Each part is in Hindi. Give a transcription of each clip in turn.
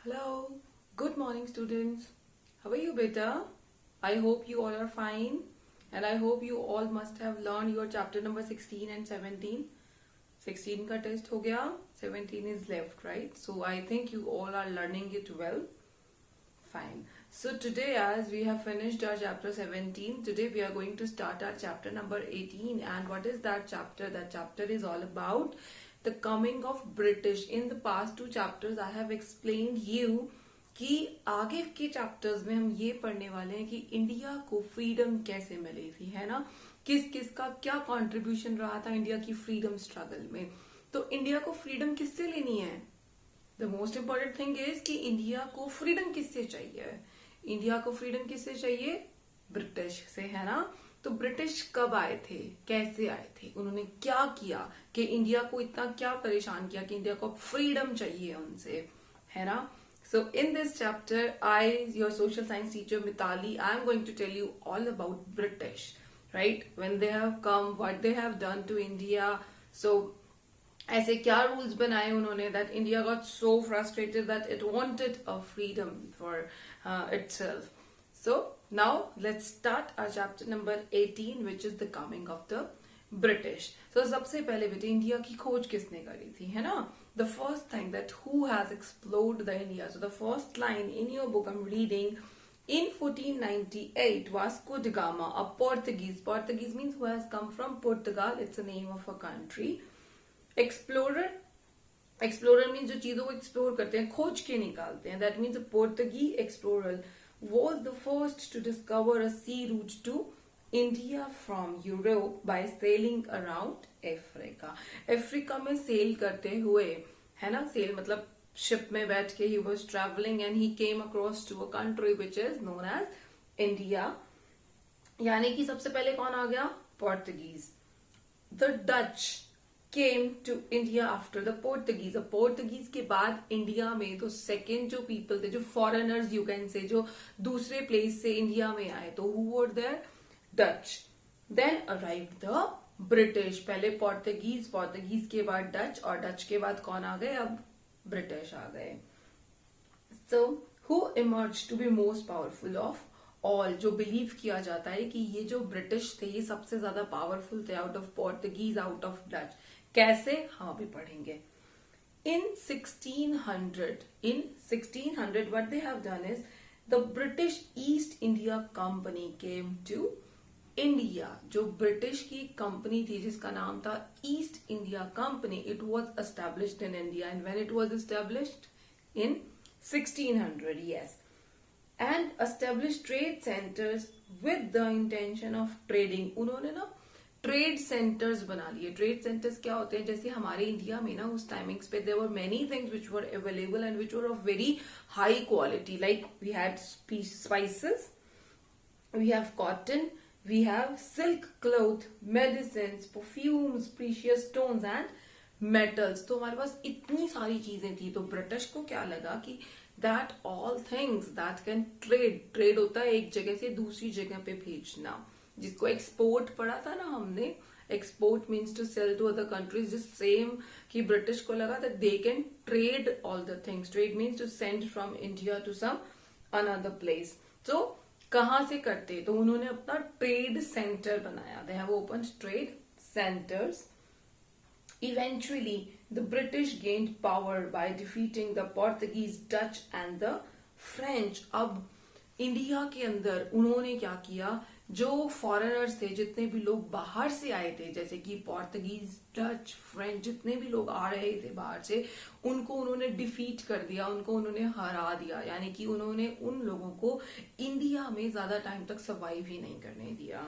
Hello, good morning, students. How are you, beta? I hope you all are fine, and I hope you all must have learned your chapter number 16 and 17. 16 का test हो गया, 17 is left, right? So I think you all are learning it well. Fine. So today, as we have finished our chapter 17, today we are going to start our chapter number 18. And what is that chapter? That chapter is all about the coming of British. In the past two chapters, I have explained you कि आगे के चैप्टर्स में हम ये पढ़ने वाले हैं कि इंडिया को फ्रीडम कैसे मिली थी, है ना। किस किस का क्या कंट्रीब्यूशन रहा था इंडिया की फ्रीडम स्ट्रगल में। तो इंडिया को फ्रीडम किससे लेनी है? The most important thing is कि इंडिया को फ्रीडम किससे चाहिए? इंडिया को फ्रीडम किससे चाहिए? ब्रिटिश से, है ना। तो ब्रिटिश कब आए थे, कैसे आए थे, उन्होंने क्या किया कि इंडिया को इतना क्या परेशान किया कि इंडिया को फ्रीडम चाहिए उनसे, है ना। So in this chapter, I, your social science teacher Mitali, I am going to tell you all about British, right? When they have come, what they have done to India. So ऐसे क्या rules बनाए उन्होंने that India got so frustrated that it wanted a freedom for itself. So now let's start our chapter number 18, which is the coming of the British. So सबसे पहले बेटे इंडिया की खोज किसने करी थी, है ना। The first thing that who has explored the India. So the first line in your book I'm reading, in 1498 Vasco da Gama, a Portuguese. Portuguese means who has come from Portugal. It's a name of a country. Explorer. Explorer means जो चीजों को explore करते हैं, खोज के निकालते हैं. That means a Portuguese explorer was the first to discover a sea route to India from Europe by sailing around Africa. Africa में सेल करते हुए, है ना, सेल मतलब शिप में बैठ के he was traveling and he came across to a country which is known as India. यानी कि सबसे पहले कौन आ गया? Portuguese. The Dutch came to India after the Portuguese. अब Portuguese के बाद इंडिया में तो सेकेंड जो पीपल थे, जो फॉरेनर्स यू कैन से, जो दूसरे प्लेस से इंडिया में आए, तो who were there? Dutch. Then arrived the British. पहले पोर्तुगीज, पोर्तुगीज के बाद डच, और डच के बाद कौन आ गए? अब ब्रिटिश आ गए. So who emerged to be most powerful of all? जो बिलीव किया जाता है कि ये जो ब्रिटिश थे ये सबसे ज्यादा पावरफुल थे out of Portuguese, out of Dutch. कैसे? हाँ भी पढ़ेंगे. In 1600 what they have done is the British East India Company came to India. जो ब्रिटिश की कंपनी थी जिसका नाम था east India company, it was established in India. And when it was established? In 1600, yes. And establish trade centres with the intention of trading. उन्होंने ना ट्रेड सेंटर्स बना लिए. ट्रेड सेंटर्स क्या होते हैं? जैसे हमारे इंडिया में ना उस टाइमिंग्स पे there were many things which were available and which were of very high quality. Like we had spices, we have cotton, we have silk cloth, medicines, perfumes, precious stones and metals. तो हमारे पास इतनी सारी चीजें थी. तो ब्रिटिश को क्या लगा कि that all things that can trade होता है एक जगह से दूसरी जगह पे भेजना, जिसको एक्सपोर्ट पढ़ा था ना हमने. Export means to sell to other countries. जिस सेम कि ब्रिटिश को लगा that they can trade all the things. Trade means to send from India to some another place. So कहां से करते? तो उन्होंने अपना ट्रेड सेंटर बनाया. They have open trade centres. Eventually the British gained power by defeating the Portuguese, Dutch and the French. अब इंडिया के अंदर उन्होंने क्या किया? जो फॉरेनर्स थे, जितने भी लोग बाहर से आए थे, जैसे कि पोर्तुगीज, डच, फ्रेंच, जितने भी लोग आ रहे थे बाहर से, उनको उन्होंने डिफीट कर दिया, उनको उन्होंने हरा दिया. यानी कि उन्होंने उन लोगों को इंडिया में ज्यादा टाइम तक सर्वाइव ही नहीं करने दिया.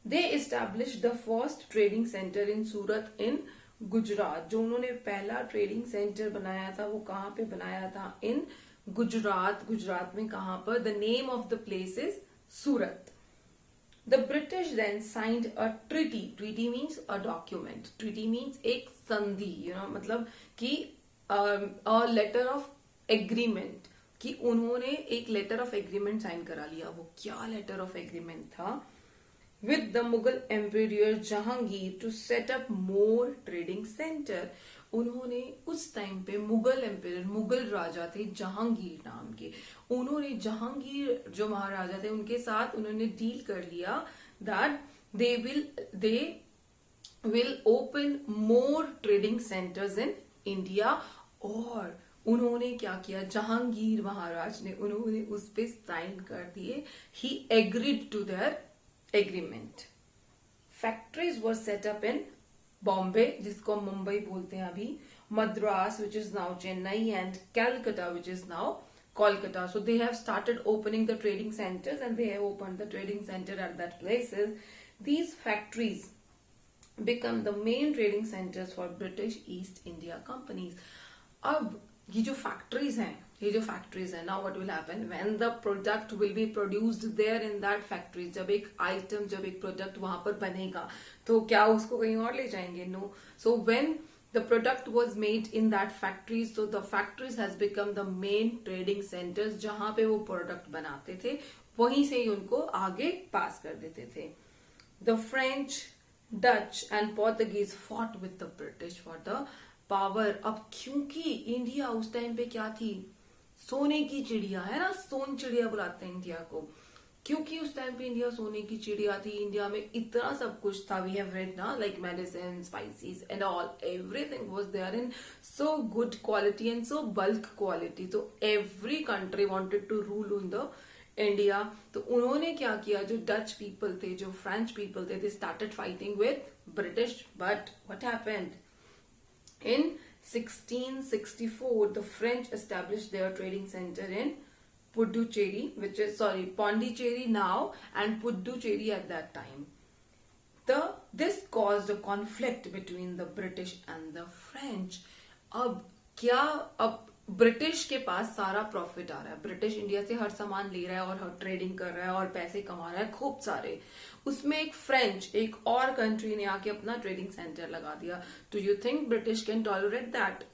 They establish the first trading centre in Surat in Gujarat. जो उन्होंने पहला ट्रेडिंग सेंटर बनाया था वो कहाँ पे बनाया था? इन गुजरात. गुजरात में कहां पर? The name of the place is Surat. The British then signed a treaty. Treaty means a document. Treaty means एक संधि, मतलब कि a letter of agreement, कि उन्होंने एक letter of agreement साइन करा लिया. वो क्या letter of agreement था? With the Mughal Emperor Jahangir to set up more trading center. उन्होंने उस टाइम पे मुगल एम्पायर, मुगल राजा थे जहांगीर नाम के, उन्होंने जहांगीर जो महाराजा थे उनके साथ उन्होंने डील कर लिया that they will open more trading centres in India. और उन्होंने क्या किया, जहांगीर महाराज ने उन्होंने उस पे साइन कर दिए। He agreed to their agreement. Factories were set up in Bombay, जिसको हम मुंबई बोलते हैं अभी, Madras which is now Chennai, and Calcutta which is now Kolkata. So they have started opening the trading centers, and they have opened the trading center at that places. These factories become the main trading centers for British East India companies. अब ये जो factories हैं, now what will happen when the product will be produced there in that factory? जब एक item, जब एक product वहां पर बनेगा तो क्या उसको कहीं और ले जाएंगे? No. So when the product was made in that factories, so the factories has become the main trading centers जहां पे वो product बनाते थे, वहीं से ही उनको आगे पास कर देते थे। The French, Dutch and Portuguese fought with the British for the power. अब क्योंकि इंडिया उस टाइम पे क्या थी, सोने की चिड़िया है ना, सोन चिड़िया बुलाते हैं इंडिया को, क्योंकि उस टाइम पे इंडिया सोने की चिड़िया थी। इंडिया में इतना सब कुछ था, वी हैव रेड ना, like medicine, spices and all, everything was there in so good quality and so bulk quality. तो every country wanted to rule in the India. तो उन्होंने क्या किया, जो डच पीपल थे, जो फ्रेंच पीपल थे, they started fighting with British. But what happened in 1664 the French established their trading center in Puducherry, which is Pondicherry now, and Puducherry at that time. This caused a conflict between the British and the French. अब ब्रिटिश के पास सारा प्रॉफिट आ रहा है, ब्रिटिश इंडिया से हर सामान ले रहा है और हर ट्रेडिंग कर रहा है और पैसे कमा रहा है खूब सारे। उसमें एक फ्रेंच, एक और कंट्री ने आके अपना ट्रेडिंग सेंटर लगा दिया। Do you think British can tolerate that?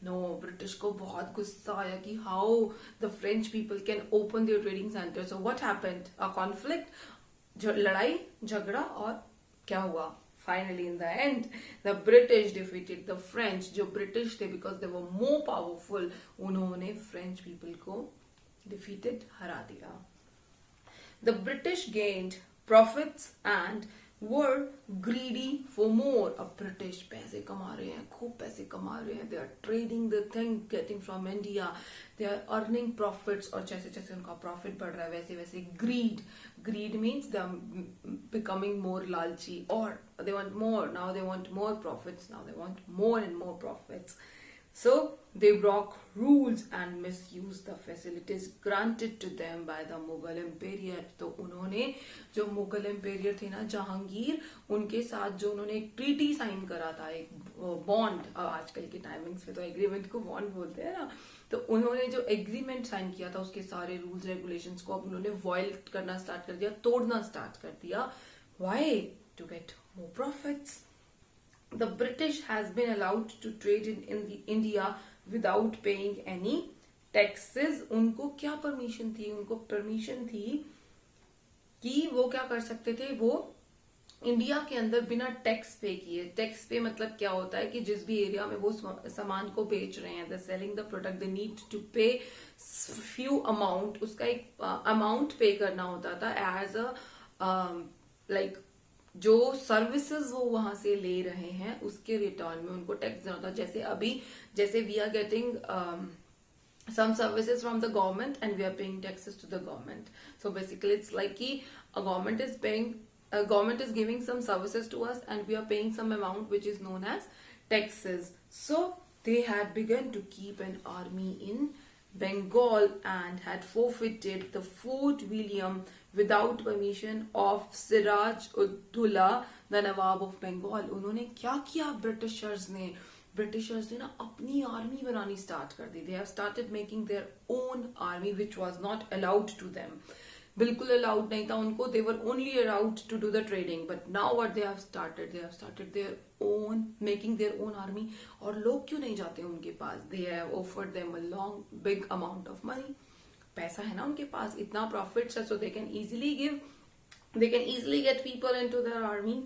No, British को बहुत गुस्सा आया कि how the French people can open their trading centre. So what happened, a conflict, लड़ाई झगड़ा, और क्या हुआ? Finally, in the end, the British defeated the French. जो ब्रिटिश थे, because they were more powerful, उन्होंने French people को defeated, हरा दिया। The British gained profits and were greedy for more. अब ब्रिटिश पैसे कमा रहे हैं, खूब पैसे कमा रहे हैं, they are trading the thing getting from India, they are earning profits, और जैसे जैसे उनका प्रॉफिट बढ़ रहा है वैसे वैसे greed means they are becoming more लालची, or they want more, now they want more profits, now they want more and more profits. So they broke rules and misused the facilities granted to them by the Mughal Empire. तो उन्होंने, जो मुगल एम्पेरियर थे ना, जहांगीर, उनके साथ जो उन्होंने एक ट्रीटी साइन करा था, एक बॉन्ड, आजकल के टाइमिंग्स में तो एग्रीमेंट को बॉन्ड बोलते हैं ना, तो उन्होंने जो एग्रीमेंट साइन किया था उसके सारे रूल्स रेगुलेशंस को अब उन्होंने वॉयलेट करना स्टार्ट कर दिया, तोड़ना स्टार्ट कर दिया। Why? To get more profits. The British has been allowed to trade in the India without paying any taxes. उनको क्या परमिशन थी? उनको परमिशन थी कि वो क्या कर सकते थे, वो इंडिया के अंदर बिना टैक्स पे किए। टैक्स पे मतलब क्या होता है कि जिस भी एरिया में वो सामान को बेच रहे हैं, the selling the product, they need to pay few amount, उसका एक अमाउंट पे करना होता था एज अ लाइक जो सर्विसेज वो वहां से ले रहे हैं उसके रिटर्न में उनको टैक्स देना होता। जैसे we are getting some services from the government and we are paying taxes to the government. So basically it's like ki a government is giving some services to us and we are paying some amount which is known as taxes. So they had begun to keep an army in Bengal and had forfeited the Fort William without permission of Siraj Uddoula, the Nawab of Bengal. उन्होंने क्या किया ब्रिटिशर्स ने ना अपनी आर्मी बनानी स्टार्ट कर दी। They have started making their own army which was not allowed to them, बिल्कुल अलाउड नहीं था उनको। They were only allowed to do the trading, but now what they have started their own, making their own army. और लोग क्यों नहीं जाते उनके पास? They have offered them a long big amount of money. पैसा है ना उनके पास, इतना प्रॉफिट्स है, so they can easily get people into their army.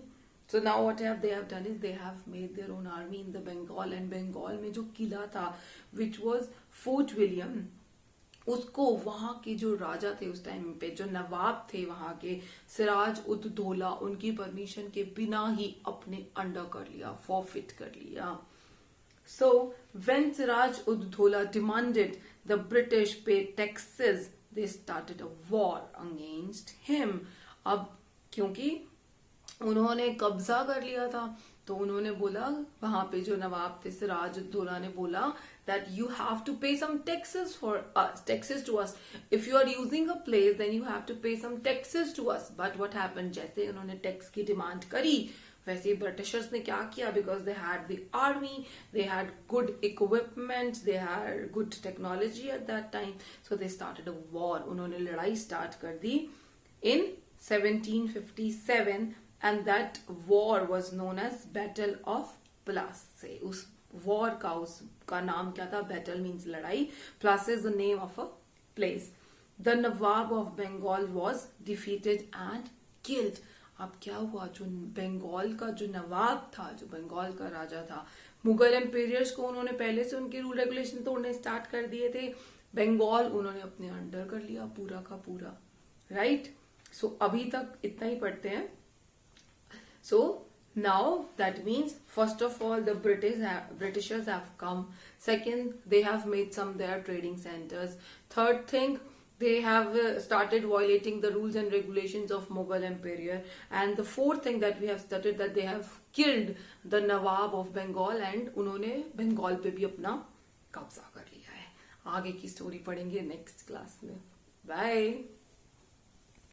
So now what they have done is they have made their own army in the Bengal, and Bengal में जो किला था which was Fort William, उसको वहां के जो राजा थे उस टाइम पे, जो नवाब थे वहां के, सिराज उद दौला, उनकी परमिशन के बिना ही अपने अंडर कर लिया, फॉरफिट कर लिया. So when Siraj ud Dola demanded the British pay taxes, they started a war against him. अब क्योंकि उन्होंने कब्जा कर लिया था, तो उन्होंने बोला, वहां पे जो नवाब थे सिराज उद दौला ने बोला that you have to pay some taxes for us, taxes to us. If you are using a place, then you have to pay some taxes to us. But what happened? जैसे उन्होंने टैक्स की डिमांड करी, वैसे ही ब्रिटिशर्स ने क्या किया, because they had the army, they had good equipment, they had good technology at that time, so they started a war. उन्होंने लड़ाई स्टार्ट कर दी in 1757, and that war was known as battle of Plassey. उस वॉर का उसका नाम क्या था? बैटल मीन्स लड़ाई, Plassey is the name of a place. The nawab of Bengal was defeated and killed. अब क्या हुआ, जो बंगाल का जो नवाब था, जो बंगाल का राजा था, मुगल एम्पेरियर्स को उन्होंने पहले से उनके रूल रेगुलेशन तोड़ने स्टार्ट कर दिए थे. बंगाल उन्होंने अपने अंडर कर लिया पूरा का पूरा. राइट. सो अभी तक इतना ही पढ़ते हैं. सो now that means first of all the Britishers have come. Second, they have made some their trading centers. Third thing, they have started violating the rules and regulations of Mughal Empire. And the fourth thing that we have studied, that they have killed the Nawab of Bengal and उन्होंने बंगाल पे भी अपना कब्जा कर लिया है. आगे की स्टोरी पढ़ेंगे नेक्स्ट क्लास में. बाय.